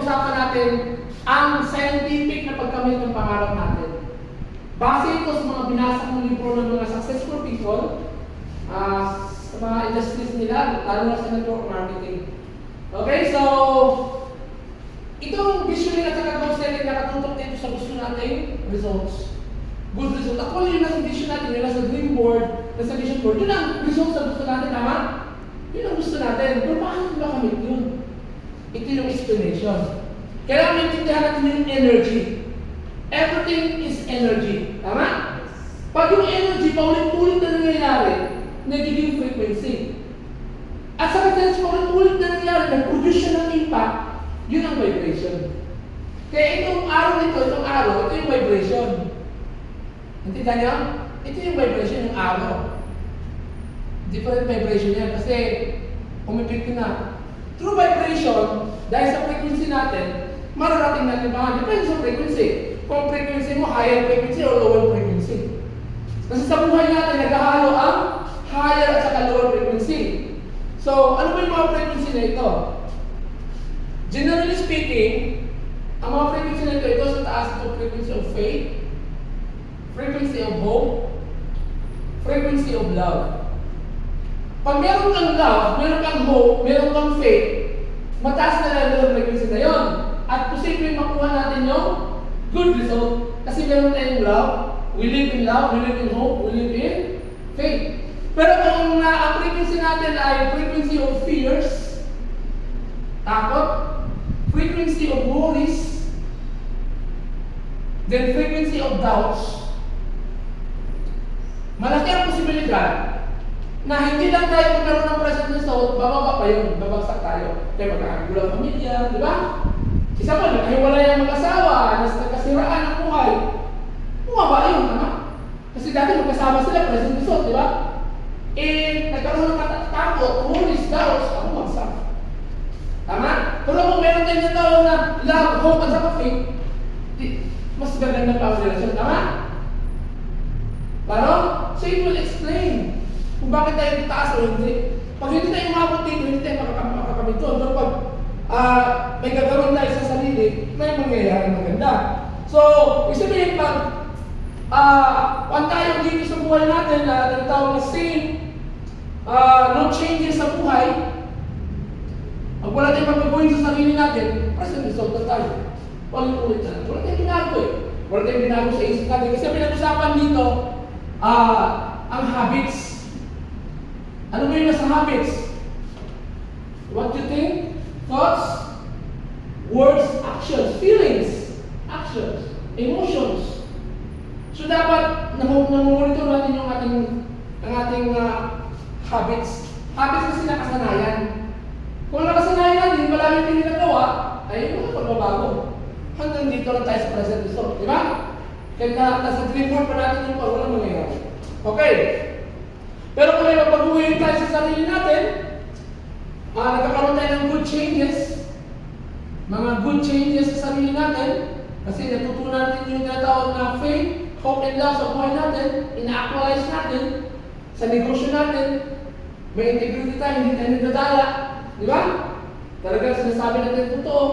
pag-usapan natin ang scientific na pagkamit ng pangarap natin. Base ito sa mga binasa kong libro ng mga successful people sa mga industries nila, lalo na sa network marketing. Okay, so itong visioning at saka goal setting nakatutok dito sa gusto nating results. Good result. Actually, yun nasa vision natin, yun nasa dream board, nasa vision board, yun ang results na gusto natin, tama? Yun ang gusto natin. Pero paano ba kamit yun? Ito yung explanation. Kailangan maintindihan natin yung energy. Everything is energy. Tama? Pag yung energy, paulit-ulit na nangyayari, nagiging frequency. At sa kanya, paulit-ulit na nangyayari, nag-produce siya ng impact, yun ang vibration. Kaya itong araw nito, ito yung vibration. Intindihan niyo? Ito yung vibration ng araw. Different vibration yan kasi umipit na. Through vibration, dahil sa frequency natin, mararating natin mga depende sa frequency. Kung frequency mo, higher frequency o lower frequency. Kasi sa buhay natin, naghahalo ang higher at saka lower frequency. So, ano ba yung mga frequency na ito? Generally speaking, ang mga frequency na ito sa taas ito, frequency of faith, frequency of hope, frequency of love. Pag meron kang love, meron kang hope, meron kang faith, mataas na level ng frequency na yun. At posibleng makuha natin yung good result. Kasi meron tayong love, we live in love, we live in hope, we live in faith. Pero kung ang frequency natin ay frequency of fears, takot, frequency of worries, then frequency of doubts, malaki ang posibilidad na hindi lang tayo magkaroon ng present result, bababa pa yun, babagsak tayo. Kaya magkakagulo ang pamilya, di ba? Isa pa, nagkahiwalay ang mag-asawa, nagkasiraan ang buhay. Bumaba yun, tama? Kasi dati magkasama sila, present result, di ba? Nagkaroon ng takot, worries, doubts, ako magsak. Tama? Pero kung meron tayo na tao na love, hope, at saka faith, mas gaganda pa ang relasyon, tama? Pero, so it will explain kung bakit tayo taas o hindi. Pag hindi tayo umabot dito, hindi tayo makakamit doon. Pero pag may gagawin tayo sa sarili, may mangyayari maganda. So, isabihin pag kung tayo dito sa buhay natin na tinatawag na same, no changes sa buhay, pag wala tayong magagawin sa sarili natin, present result na tayo. Ulit-ulit na. Wala tayong binago eh. Wala tayong binago sa isip natin. Kasi pinag-usapan dito, ang habits. Ano ba yung nasa habits? What you think, thoughts, words, actions, feelings, actions, emotions. So dapat namumonitor natin yung ating habits. Habits kasi nakasanayan. Kung nakasanayan natin, marami yung ginagawa, ay wala pagbabago. Hanggang dito lang tayo sa present result, di ba? Kaya nasa dream world pa natin yung walang mangyayari. Okay. Pero kung may mapag-uwiin tayo sa sarili natin, nagkakaroon tayo ng good changes, mga good changes sa sarili natin, kasi natutunan natin yung tinatawag na faith, hope, and love sa buhay natin, ina-actualize natin, sa negosyo natin, may integrity tayo, hindi tayo nagdadala, di ba? Talagang sinasabi natin totoo,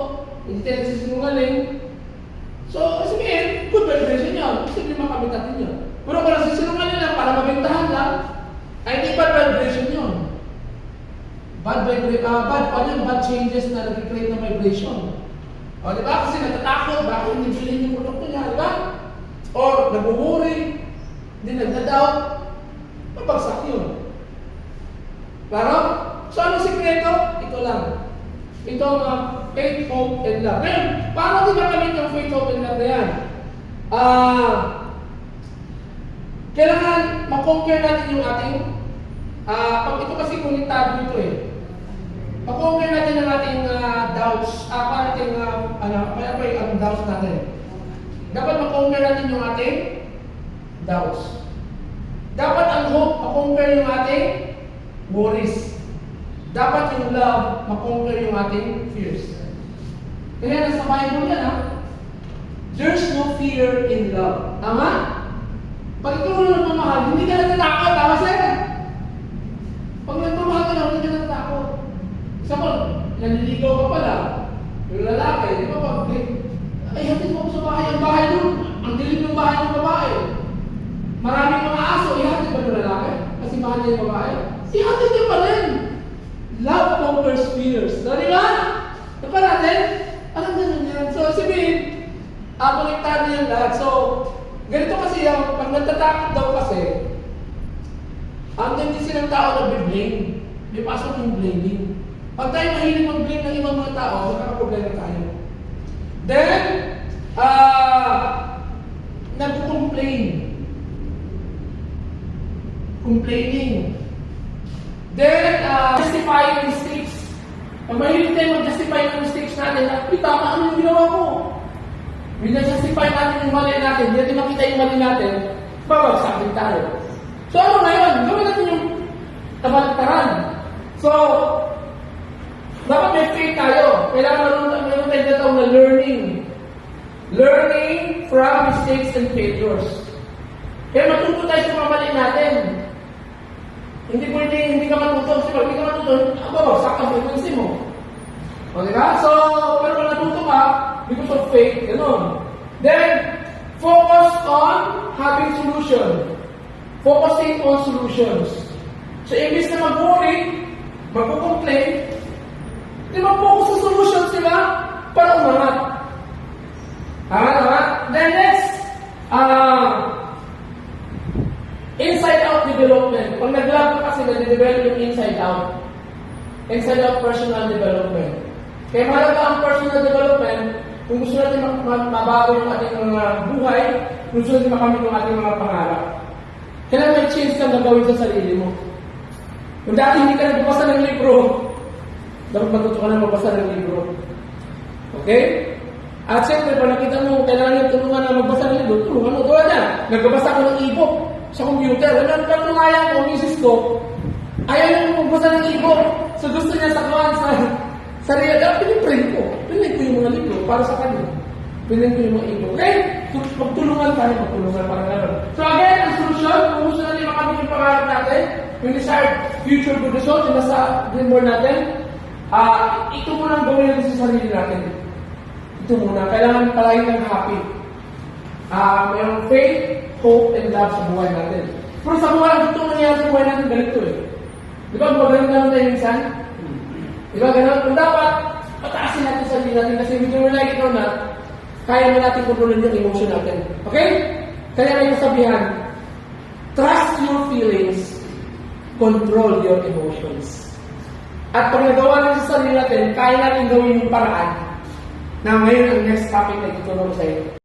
hindi tayo nagsisinungaling. So, sabihin, good vibration yun. Kasi makamit natin yun. Pero kung nagsisinungaling lang para mabentahan lang, ay hindi bad vibration yun. Bad changes na nag-create ng vibration. O, di ba? Kasi natatakot, bakit hindi bilhin yung produkto niya, di ba? Or, nag-worry, hindi nagda-doubt, mabagsak yun. Claro? So, anong sikreto? Ito lang. Ito ang faith, hope, and love. Ngayon, paano din makamit yung faith, hope, and love na yan? Kailangan ma-compare natin yung ating pag ito kasi konektado ito eh. Ma-compare natin ang ating doubts, ang doubts natin. Dapat ma-compare natin yung ating doubts. Dapat ang hope, ma-compare yung ating worries. Dapat yung love, ma-compare yung ating fears. Kaya nasa Bible yan ha. There's no fear in love. Tama? Pag ikaw na nagmamahal, hindi ka natatakot. Tama sir? Pag nagmamahal ka na, hindi ka natatakot. Isa mo, naniligaw ka pala. Yung lalaki, di ba? ihatid mo ako sa bahay. Ang bahay doon, ang dilim ng bahay ng babae. Maraming mga aso, ihatid ba ng lalaki? Kasi mahal niya yung babae. Ihatid niya pa rin. Love conquers fears. Dari ba? Diba natin? Alam ganun yan. So, sabihin, konektado yan lahat. So, ganito kasi yung, pag natatakot daw kasi, ang tendency ng tao na blame. May pasok yung blaming. Pag tayo mahilig mag-blame ng ibang mga tao, magkakaproblema tayo. Then, nag-complain. Complaining. Then, justifying mistakes. Pag mahilig tayo mag-justify ng mistakes natin, tama ano yung ginawa ko. Minajustify natin yung mali natin, hindi natin makita yung mali natin, babagsakin tayo. So ano ngayon? Gawin natin yung kabaliktaran. So, dapat may faith tayo. Kailangan meron tayo natawag na learning. Learning from mistakes and failures. Kaya matuto tayo sa mga mali natin. Hindi pwede, hindi ka matuto. Kasi pag hindi ka matuto, babagsak ang frequency mo. O diba? So, pero kung natuto ka, because of faith, gano'n. Then, focus on having solution. Focusing on solutions. So, imbis na mag-worry, mag-complain, di mag-focus sa solutions sila para umangat. Tama? Then next, inside-out development. Pag nag-lab ka kasi, nag-develop yung inside-out. Inside-out personal development. Kaya mahalaga ang personal development kung gusto natin mabago yung ating mga buhay, kung gusto natin makamit yung ating mga pangarap. Kailangan may change kang gagawin sa sarili mo. Kung dati hindi ka nagbabasa ng libro, dapat matuto ka na magbasa ng libro. Okay? At siyempre, pag nakita mo, kailangan yung tulungan na magbasa ng libro, tulungan mo. Tulad yan, nagbabasa ko ng e-book sa computer. Ano katungayan ko, misis ko, ayaw nyo magbasa ng e-book. So gusto niya sa real, piniprint ko. Pinrint ko yung mga libro para sa kanya. Pinrint ko yung mga e-book. Okay? So, magtulungan tayo, parang gano'n. So again, ang solusyon, kung gusto natin makamit yung pangarap natin, yung desired future good result, yung nasa dreamboard natin, ito muna ang gawin natin sa sarili natin. Ito muna. Kailangan palagi ng happy. Mayroong faith, hope, and love sa buhay natin. Pero sa buhay, ito nangyayari sa buhay natin, ganito eh. Di ba, magaling naman tayo minsan? Di ba, gano'n? Kung dapat, pataasin natin sa sarili natin kasi whether we like it or not, kaya na natin kontrolin yung emotion natin. Okay? Kaya may kasabihan, trust your feelings, control your emotions. At pag nagawa natin sa sarili natin, kaya natin gawin yung paraan na ngayon ang next topic na itutulong sa iyo.